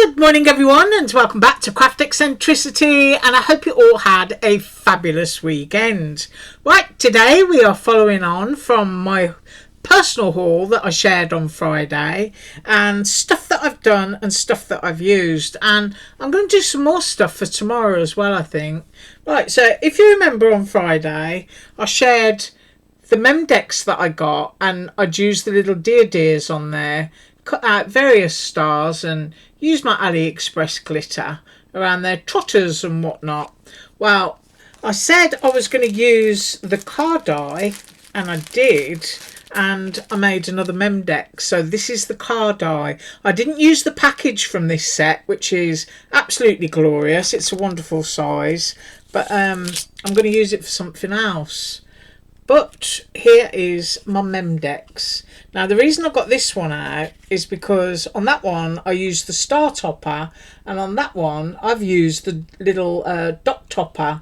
Good morning everyone, and welcome back to Craft Eccentricity, and I hope you all had a fabulous weekend. Right, today we are following on from my personal haul that I shared on Friday, and stuff that I've done and stuff that I've used, and I'm going to do some more stuff for tomorrow as well, I think. Right, so if you remember on Friday I shared the memex that I got, and I'd used the little deers on there, cut out various stars and used my AliExpress glitter around their trotters and whatnot. Well, I said I was going to use the car die, and I did, and I made another memex. So this is the car die. I didn't use the package from this set, which is absolutely glorious. It's a wonderful size, but I'm going to use it for something else. But here is my memex. Now the reason I got this one out is because on that one I used the star topper, and on that one I've used the little dot topper,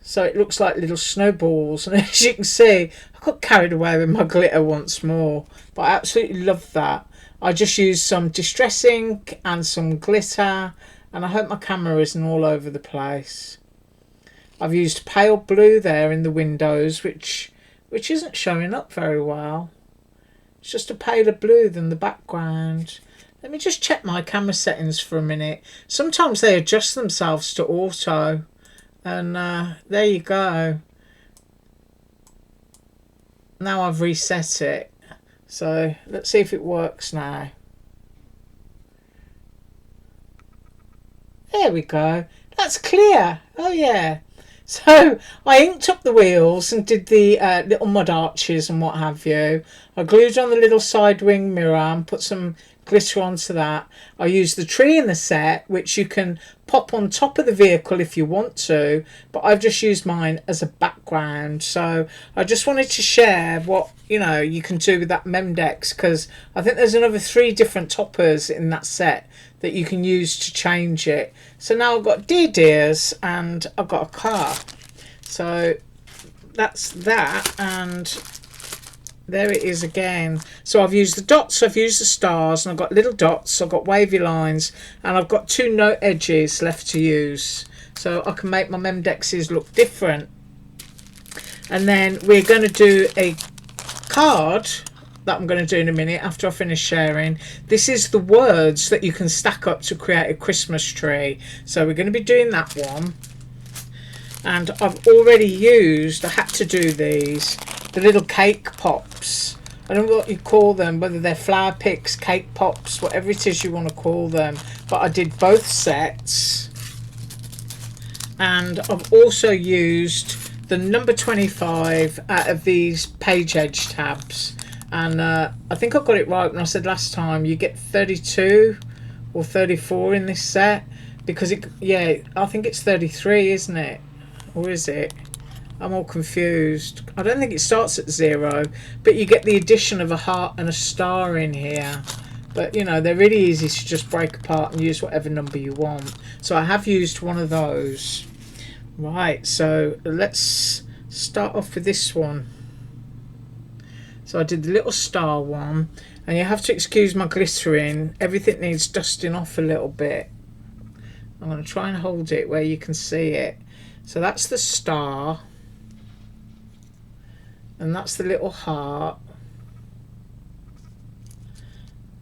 so it looks like little snowballs. And as you can see, I got carried away with my glitter once more, but I absolutely love that. I just used some distress ink and some glitter, and I hope my camera isn't all over the place. I've used pale blue there in the windows, which isn't showing up very well. It's just a paler blue than the background. Let me just check my camera settings for a minute. Sometimes they adjust themselves to auto, and there you go. Now I've reset it, so let's see if it works now. There we go. That's clear. Oh yeah. So I inked up the wheels and did the little mud arches and what have you. I glued on the little side wing mirror and put some glitter onto that. I used the tree in the set, which you can pop on top of the vehicle if you want to, but I've just used mine as a background. So I just wanted to share what you can do with that memex, because I think there's another 3 different toppers in that set that you can use to change it. So now I've got deers and I've got a car. So that's that, and there it is again. So I've used the dots, I've used the stars, and I've got little dots, I've got wavy lines, and I've got 2 note edges left to use, so I can make my memexes look different. And then we're going to do a card that I'm going to do in a minute after I finish sharing. This is the words that you can stack up to create a Christmas tree, so we're going to be doing that one. And I've already used, I had to do these, the little cake pops. I don't know what you call them, whether they're flower picks, cake pops, whatever it is you want to call them, but I did both sets. And I've also used the number 25 out of these page edge tabs, and I think I got it right when I said last time you get 32 or 34 in this set, because I think it's 33, isn't it, or is it? I'm all confused. I don't think it starts at 0, but you get the addition of a heart and a star in here. But they're really easy to just break apart and use whatever number you want. So I have used one of those. Right, so let's start off with this one. So I did the little star one, and you have to excuse my glittering. Everything needs dusting off a little bit. I'm going to try and hold it where you can see it. So that's the star, and that's the little heart,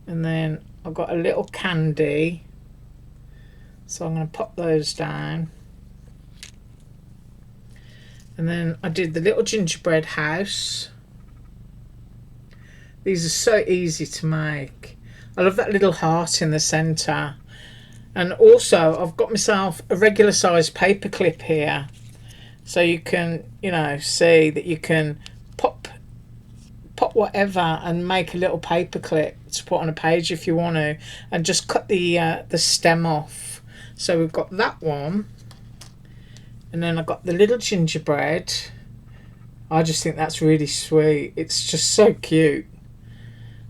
and then I've got a little candy, so I'm going to pop those down. And then I did the little gingerbread house. These are so easy to make. I love that little heart in the centre. And also I've got myself a regular size paper clip here, so you can see that you can pop whatever and make a little paper clip to put on a page if you want to, and just cut the stem off. So we've got that one, and then I've got the little gingerbread. I just think that's really sweet. It's just so cute.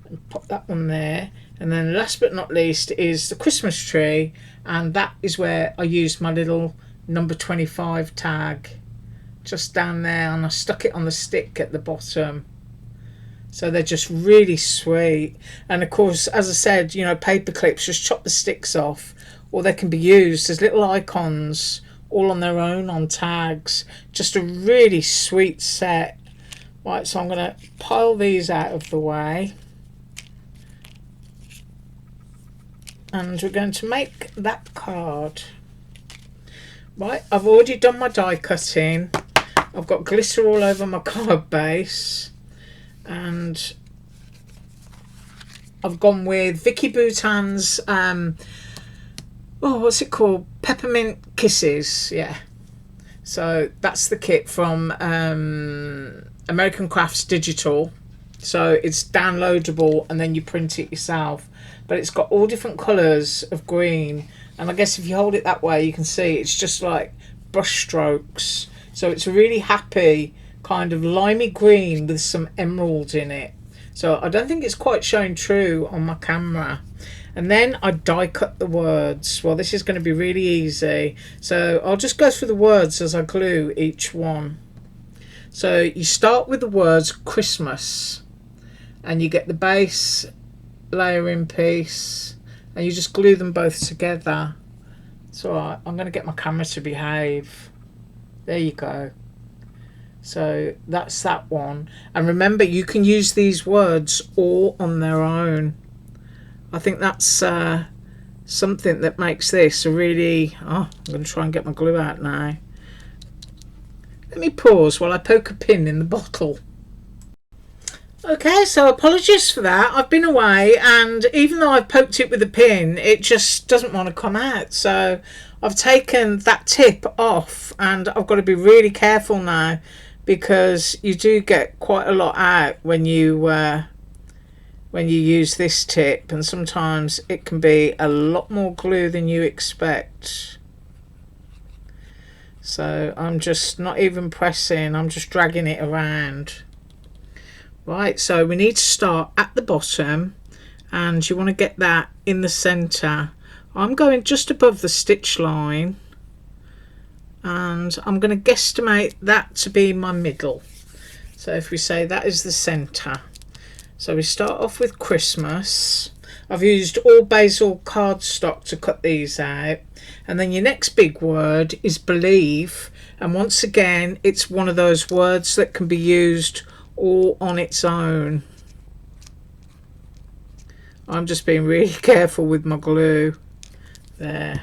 And pop that one there. And then last but not least is the Christmas tree, and that is where I used my little number 25 tag just down there, and I stuck it on the stick at the bottom. So they're just really sweet. And of course, as I said, you know, paper clips, just chop the sticks off, or they can be used as little icons all on their own on tags. Just a really sweet set. Right, so I'm going to pile these out of the way. And we're going to make that card. Right, I've already done my die cutting. I've got glitter all over my card base. And I've gone with Vicky Boutan's, what's it called? Peppermint Kisses, yeah. So that's the kit from American Crafts Digital. So it's downloadable and then you print it yourself. But it's got all different colours of green. And I guess if you hold it that way, you can see it's just like brush strokes. So it's a really happy kind of limey green with some emerald in it. So I don't think it's quite showing true on my camera. And then I die cut the words. Well, this is going to be really easy. So I'll just go through the words as I glue each one. So you start with the words Christmas. And you get the base layering piece. And you just glue them both together. It's alright. I'm going to get my camera to behave. There you go. So that's that one. And remember, you can use these words all on their own. I think that's something that makes this a really... Oh, I'm going to try and get my glue out now. Let me pause while I poke a pin in the bottle. Okay, so apologies for that. I've been away, and even though I've poked it with a pin, it just doesn't want to come out. So I've taken that tip off, and I've got to be really careful now, because you do get quite a lot out when you use this tip, and sometimes it can be a lot more glue than you expect. So I'm just not even pressing, I'm just dragging it around. Right, so we need to start at the bottom, and you want to get that in the center. I'm going just above the stitch line, and I'm going to guesstimate that to be my middle. So if we say that is the center. So we start off with Christmas. I've used all basil cardstock to cut these out. And then your next big word is believe. And once again, it's one of those words that can be used all on its own. I'm just being really careful with my glue. There.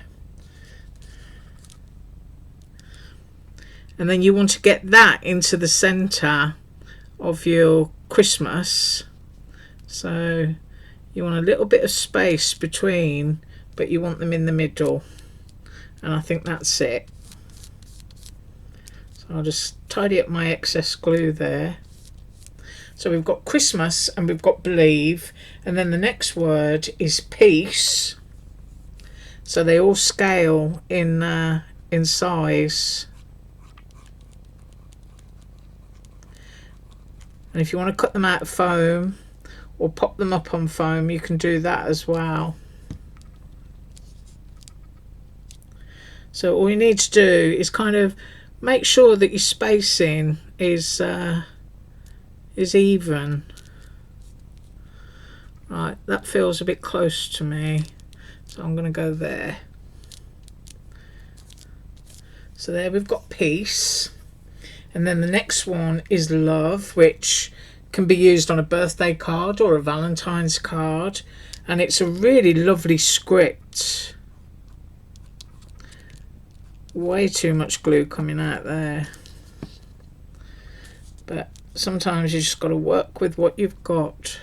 And then you want to get that into the center of your Christmas. So you want a little bit of space between, but you want them in the middle. And I think that's it. So I'll just tidy up my excess glue there. So we've got Christmas and we've got believe, and then the next word is peace. So they all scale in size. And if you want to cut them out of foam or pop them up on foam, you can do that as well. So all you need to do is kind of make sure that your spacing is even. Right, that feels a bit close to me, so I'm going to go there. So there we've got peace, and then the next one is love, which can be used on a birthday card or a Valentine's card, and it's a really lovely script. Way too much glue coming out there, but sometimes you just got to work with what you've got.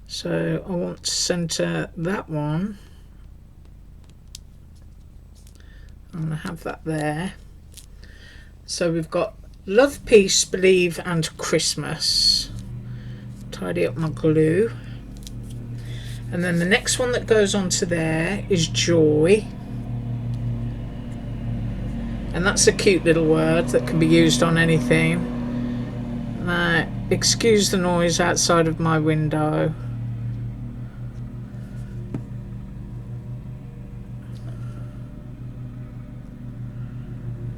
So I want to center that one. I'm going to have that there. So we've got love, peace, believe and Christmas. Tidy up my glue. And then the next one that goes onto there is joy. And that's a cute little word that can be used on anything. Now, excuse the noise outside of my window.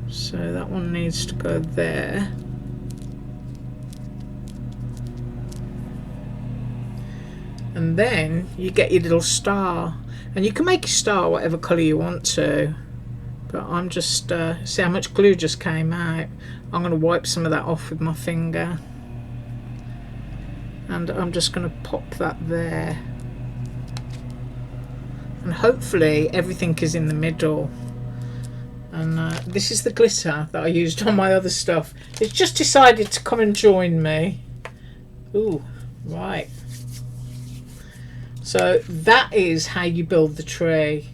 So that one needs to go there. and then you get your little star, and you can make your star whatever colour you want to, but I'm just see how much glue just came out. I'm going to wipe some of that off with my finger, and I'm just going to pop that there, and hopefully everything is in the middle. And this is the glitter that I used on my other stuff. It's just decided to come and join me. Ooh, right. So that is how you build the tree.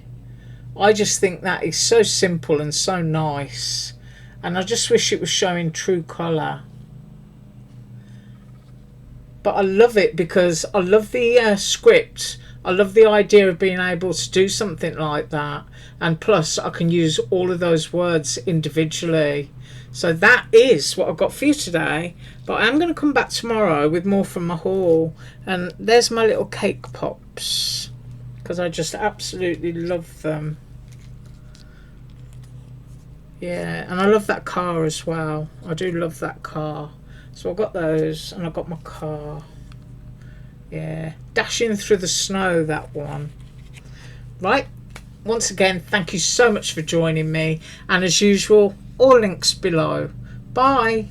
I just think that is so simple and so nice, and I just wish it was showing true colour. But I love it because I love the script. I love the idea of being able to do something like that, and plus I can use all of those words individually. So that is what I've got for you today, but I am going to come back tomorrow with more from my haul. And there's my little cake pops, because I just absolutely love them. Yeah, and I love that car as well. I do love that car. So I've got those, and I've got my car. Yeah, dashing through the snow, that one. Right, once again, thank you so much for joining me, and as usual, all links below. Bye.